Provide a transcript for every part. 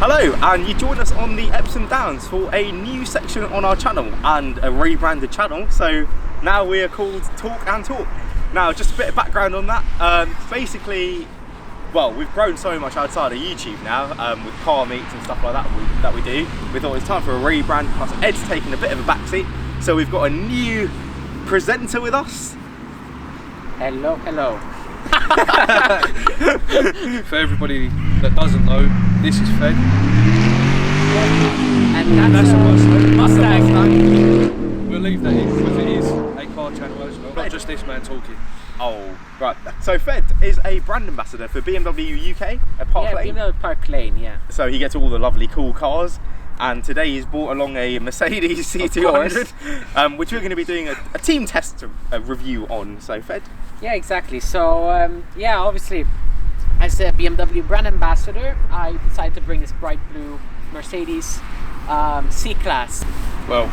Hello, and you join us on the Eps and Downs for a new section on our channel and a rebranded channel. So now we are called Talk and Talk. Now, just a bit of background on that. Basically, well, we've grown so much outside of YouTube now with car meets and stuff like that we do. We thought it was time for a rebrand. Plus, Ed's taking a bit of a backseat, so we've got a new presenter with us. Hello, hello. For everybody that doesn't know, this is Fed. And that's a Mustang. We'll leave that in because it is a car channel as well, not just this man talking. Oh, right. So Fed is a brand ambassador for BMW UK at Park Lane. BMW Park Lane, yeah. So he gets all the lovely cool cars. And today he's brought along a Mercedes C200, which we're going to be doing a team test review on. So Fed? Yeah, exactly. So yeah, obviously, as a BMW brand ambassador, I decided to bring this bright blue Mercedes C-Class. Well,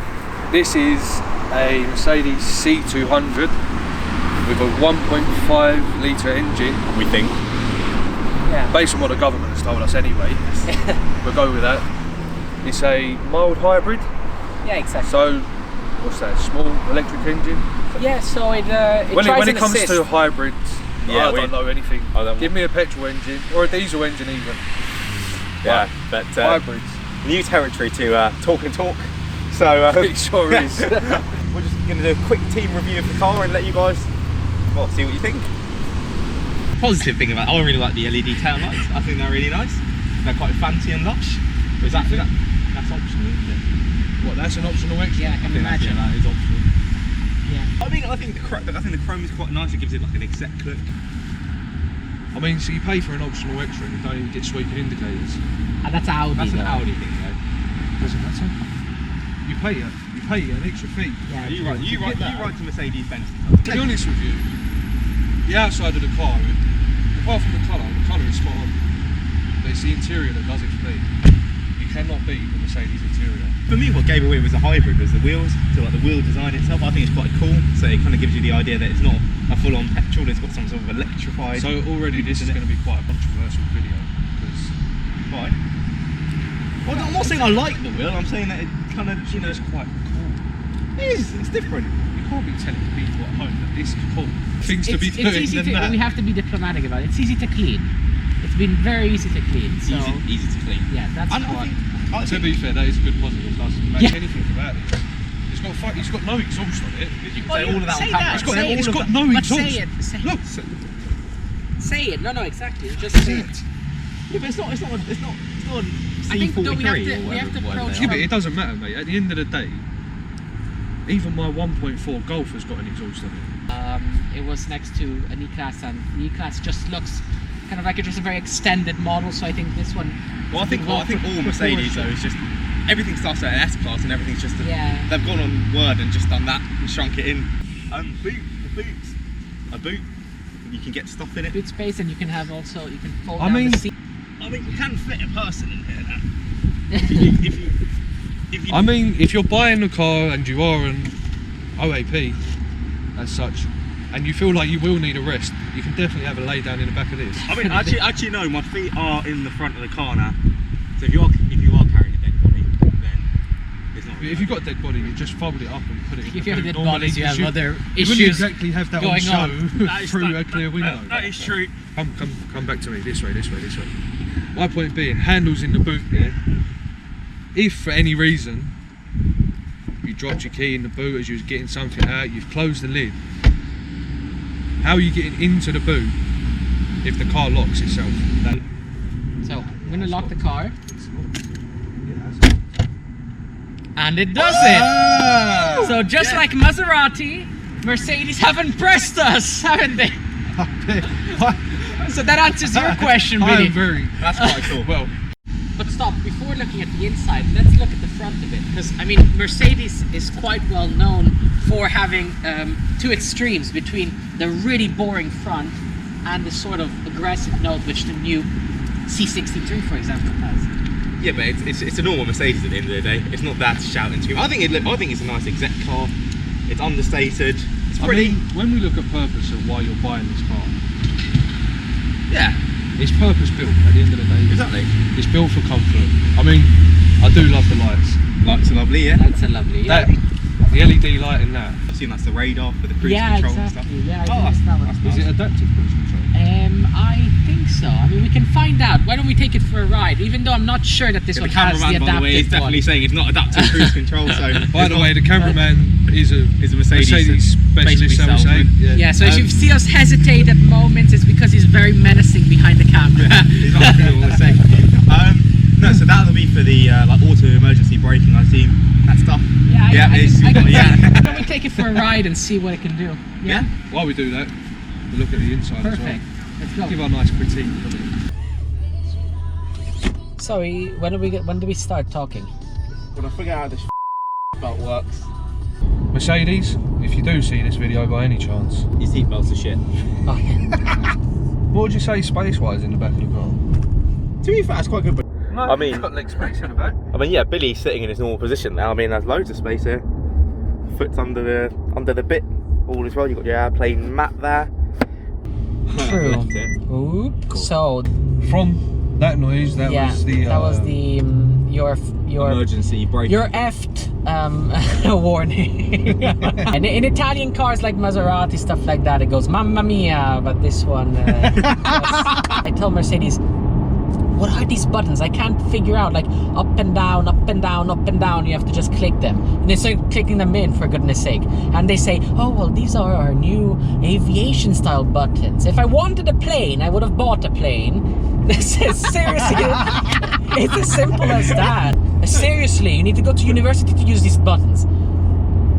this is a Mercedes C200 with a 1.5 litre engine, we think. Yeah. Based on what the government has told us anyway. We'll go with that. It's a mild hybrid. Yeah, exactly. So, what's that? Small electric engine? Yeah, so it when it comes to hybrids, yeah, I don't know anything. Give me a petrol engine or a diesel engine even. Yeah, but hybrids. New territory to Talk and Talk. So it sure is. We're just going to do a quick team review of the car and let you guys, well, see what you think. Positive thing about it, I really like the LED tail lights. I think they're really nice. They're quite fancy and lush. Is that's optional, isn't it? What? That's an optional extra? Yeah, I can imagine. That is optional. Yeah. I think the chrome is quite nice. It gives it like an exec look. I mean, so you pay for an optional extra and you don't even get sweeping indicators. That's Audi. That's an Audi thing, though. Doesn't matter. You pay an extra fee. Yeah, you ride to Mercedes Benz. To be honest with you, the outside of the car, apart from the colour is spot on. But it's the interior that does it for me. You cannot beat the Mercedes interior. For me, what gave away was the hybrid, was the wheels. So like the wheel design itself, I think it's quite cool. So it kind of gives you the idea that it's not a full-on petrol, it's got some sort of electrified. So already this is going to be quite a controversial video. Because why? Well, I'm not saying I like the wheel, I'm saying that it kind of, you know, it's quite cool. It is, it's different. You can't be telling people at home that this is cool. Things to be doing it's easy than that. We have to be diplomatic about it. It's easy to clean. It's been very easy to clean. So Easy to clean. yeah, that's what. To be fair, that is a good positive. Doesn't make anything about it. It's got no exhaust on it. You can say all of that on Say camera. that. It's got no exhaust. Say it. Say Look. Say it. No, exactly. Just say it. Yeah, but it's not I think C43 we have to approach. Yeah, but it doesn't matter, mate. At the end of the day, even my 1.4 Golf has got an exhaust on it. It was next to an E-Class, and the E-Class just looks kind of like it was a very extended model. So I think this one. Well, I think all Mercedes though is just everything starts at an S-Class and everything's just they've gone on Word and just done that and shrunk it in. A boot. You can get stuff in it. Boot space, and you can have also you can fold I down mean, the seat. I mean, you can fit a person in here now. I mean, if you're buying a car and you are an OAP as such, and you feel like you will need a rest, you can definitely have a lay down in the back of this. I mean, actually no, my feet are in the front of the car now. So if you are carrying a dead body, then it's not. Really if you've got a dead body, you just fold it up and put it in. If you have dead normally, bodies, you have other you issues. wouldn't exactly have that going on show on. through a clear window. That is true. Come back to me. This way. My point being, handles in the boot there. If for any reason you dropped your key in the boot as you was getting something out, you've closed the lid. How are you getting into the boot if the car locks itself? So I'm gonna lock the car. And it does it! So just like Maserati, Mercedes have impressed us, haven't they? So that answers your question, really. That's quite cool. Well, but stop, before looking at the inside, let's look at the front of it. Because, I mean, Mercedes is quite well known for having two extremes between the really boring front and the sort of aggressive note which the new C63, for example, has. Yeah, but it's a normal Mercedes at the end of the day. It's not that to shout and scream. I think it's a nice exec car. It's understated. It's pretty. I mean, when we look at purpose of why you're buying this car, yeah. It's purpose built at the end of the day. Exactly. It's built for comfort. I mean, I do love the lights. Lights are lovely, yeah. That's a lovely. Yeah. The LED light in that. I've seen that's the radar for the cruise control and stuff. Yeah, Oh, that's Is it adaptive cruise control? I think so. I mean, we can find out. Why don't we take it for a ride? Even though I'm not sure that this The one has the cameraman, by the way, is adaptive definitely one. saying it's not adaptive cruise control. So, By the way, the cameraman is a Mercedes specialist, shall we say. salesman. Yeah, so if you see us hesitate at moments, it's because he's very menacing behind the camera. He's not sure what we're saying. No, so that'll be for the like auto emergency braking, I assume. That stuff. Yeah, it is. I think Yeah. why don't we take it for a ride and see what it can do? Yeah. While we do that, we'll look at the inside Perfect. as well. Let's go. Give our nice critique of it. Sorry, when do we start talking? When I figure out how this belt works. Mercedes, if you do see this video by any chance, Your seatbelts are shit. Oh, yeah. what would you say space-wise in the back of the car? To be fair, it's quite good. But No, I mean- you've got leg space in the back. I mean, yeah, Billy's sitting in his normal position now. I mean, there's loads of space here. Foot's under the bit. All as well. You've got your airplane mat there. True. Left it. Ooh. So From that noise, that was the your Emergency braking. your effed warning. And in Italian cars like Maserati, stuff like that, it goes mamma mia. But this one, I tell Mercedes, what are these buttons? I can't figure out. Like up and down, up and down, up and down. You have to just click them. And they start clicking them in, for goodness sake. And they say, oh well, these are our new aviation style buttons. If I wanted a plane, I would have bought a plane. This is seriously, it's as simple as that. Seriously, you need to go to university to use these buttons.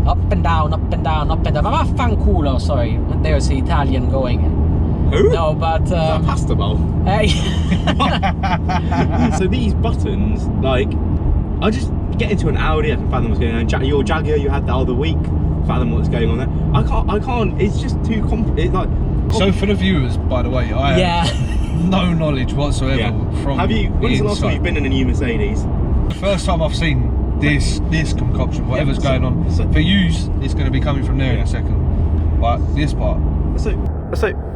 Up and down, up and down, up and down. Vaffanculo, sorry. There's the Italian going. Who? No, but Is that a pasta bowl? So these buttons, like, I just get into an Audi, I can fathom what's going on. Your Jaguar you had the other week, fathom what's going on there. I can't. It's just too complicated. Like, So for the viewers, by the way, I have no knowledge whatsoever from Have you? When's the last time you've been in a new Mercedes? The first time I've seen this concoction, whatever's so- going on. so- For yous, it's going to be coming from there in a second. But this part, So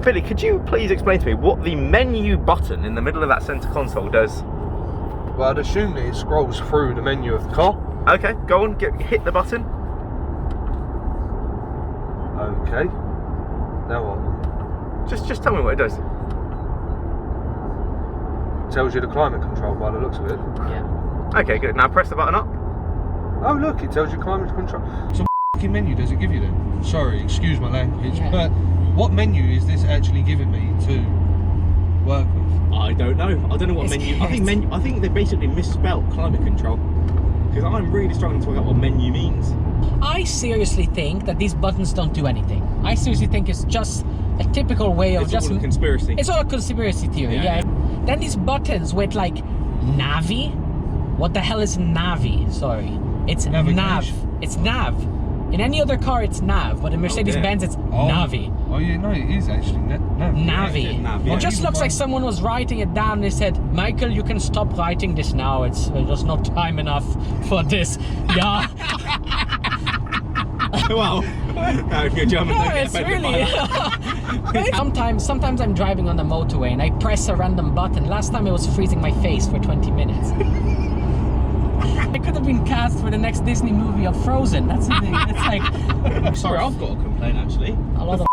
Billy, could you please explain to me what the menu button in the middle of that centre console does? well, I'd assume that it scrolls through the menu of the car. Okay, go on, hit the button. Okay. Now what? Just tell me what it does. Tells you the climate control by the looks of it. yeah. Okay, good. Now press the button up. Oh look, it tells you climate control. So what f***ing menu does it give you then? Sorry, excuse my language, Yeah. but what menu is this actually giving me to work with? I don't know. I don't know what menu. I think they basically misspelled climate control. Because I'm really struggling to work out what menu means. I seriously think that these buttons don't do anything. I seriously think it's just a typical way of It's just. all a conspiracy. It's all a conspiracy theory. Yeah. Yeah. Then these buttons with like Navi. What the hell is Navi? Sorry, it's Navigation. Nav. It's Nav. In any other car, it's Nav, but in Mercedes Benz, it's Navi. Oh yeah, no, it is actually Navi. it's Nav, It yeah. just looks like someone was writing it down and they said, Michael, you can stop writing this now. It's just not time enough for this. Yeah. Wow. If you're German, No, don't get it's offended by really. that. Sometimes I'm driving on the motorway and I press a random button. Last time it was freezing my face for 20 minutes. I could have been cast for the next Disney movie of Frozen. That's the thing. It's like Sorry, I've got a complaint actually. a lot of.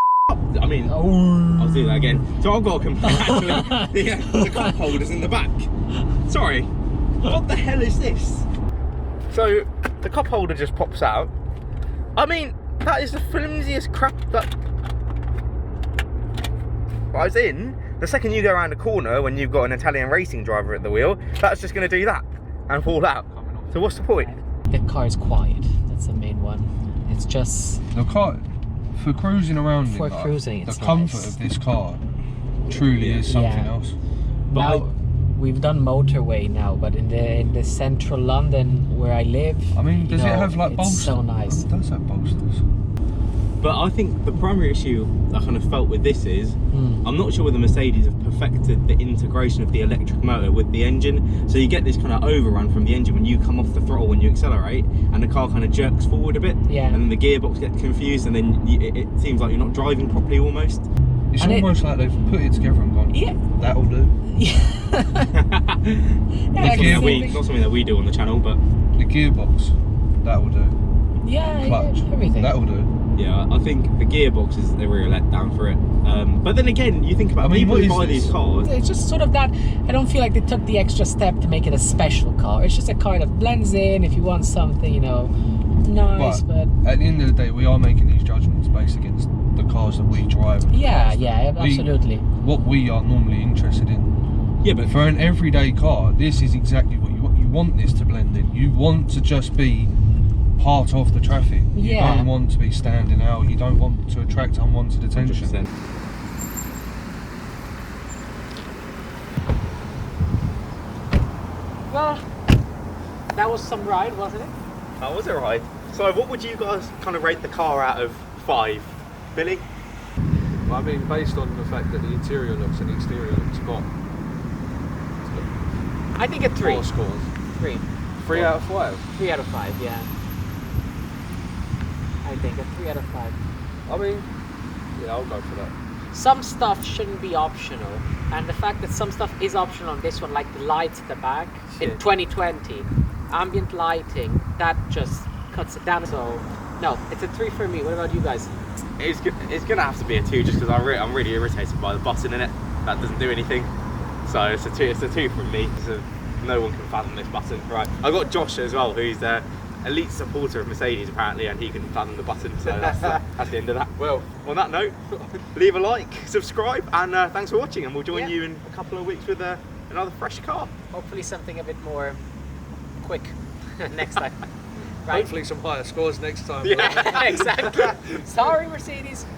I mean, I'll do that again. So I've got a complaint actually. The cup holders in the back. Sorry. What the hell is this? So the cup holder just pops out. I mean, that is the flimsiest crap that. As in, the second you go around a corner when you've got an Italian racing driver at the wheel, that's just going to do that and fall out. So what's the point? The car is quiet. That's the main one. It's just The car, for cruising around, For in, like, cruising, the it's comfort nice. of this car truly is something Yeah. else. now we've done motorway now, but in the central London where I live, I mean, does you know, it have like it's bolsters? so nice. It does have bolsters. But I think the primary issue I kind of felt with this is, I'm not sure whether Mercedes have perfected the integration of the electric motor with the engine. So you get this kind of overrun from the engine when you come off the throttle when you accelerate, and the car kind of jerks forward a bit. Yeah. And then the gearbox gets confused, and then it seems like you're not driving properly almost. It's And almost like they've put it together and gone, Yeah. that'll do. Not something that we do on the channel, but The gearbox, that'll do. Yeah, Clutch, everything. that'll do. yeah, I think the gearbox is a real letdown for it. But then again, you think about people what who is buy this? these cars. It's just sort of that. I don't feel like they took the extra step to make it a special car. It's just a car that blends in. If you want something, you know, nice, but At the end of the day, we are making these judgments based against the cars that we drive. and the yeah, cars that yeah, absolutely. what we are normally interested in. Yeah, but For an everyday car, this is exactly what you want. You want this to blend in. You want to just be part of the traffic. You Yeah. don't want to be standing out. You don't want to attract unwanted attention. 100%. Well, that was some ride, wasn't it? That was alright. So, what would you guys kind of rate the car out of 5, Billy? Well, I mean, based on the fact that the interior looks and the exterior looks got I think a 3. 4 scores. 3. 3 out of 5. 3 out of 5, yeah. I think a 3 out of 5. I mean, yeah, I'll go for that. Some stuff shouldn't be optional, and the fact that some stuff is optional on this one, like the lights at the back, in Yeah. 2020, ambient lighting, that just cuts it down. So, no, it's a 3 for me. What about you guys? It's gonna have to be a 2 just because I'm really irritated by the button in it. That doesn't do anything. So it's a 2. It's a 2 from me. No one can fathom this button. Right. I got Josh as well, who's the elite supporter of Mercedes apparently, and he can fathom the button. So that's the end of that. Well, On that note, leave a like, subscribe, and thanks for watching. And we'll join Yeah. you in a couple of weeks with another fresh car. Hopefully something a bit more quick next time. Right? hopefully some higher scores next time. Yeah. Exactly. Sorry, Mercedes.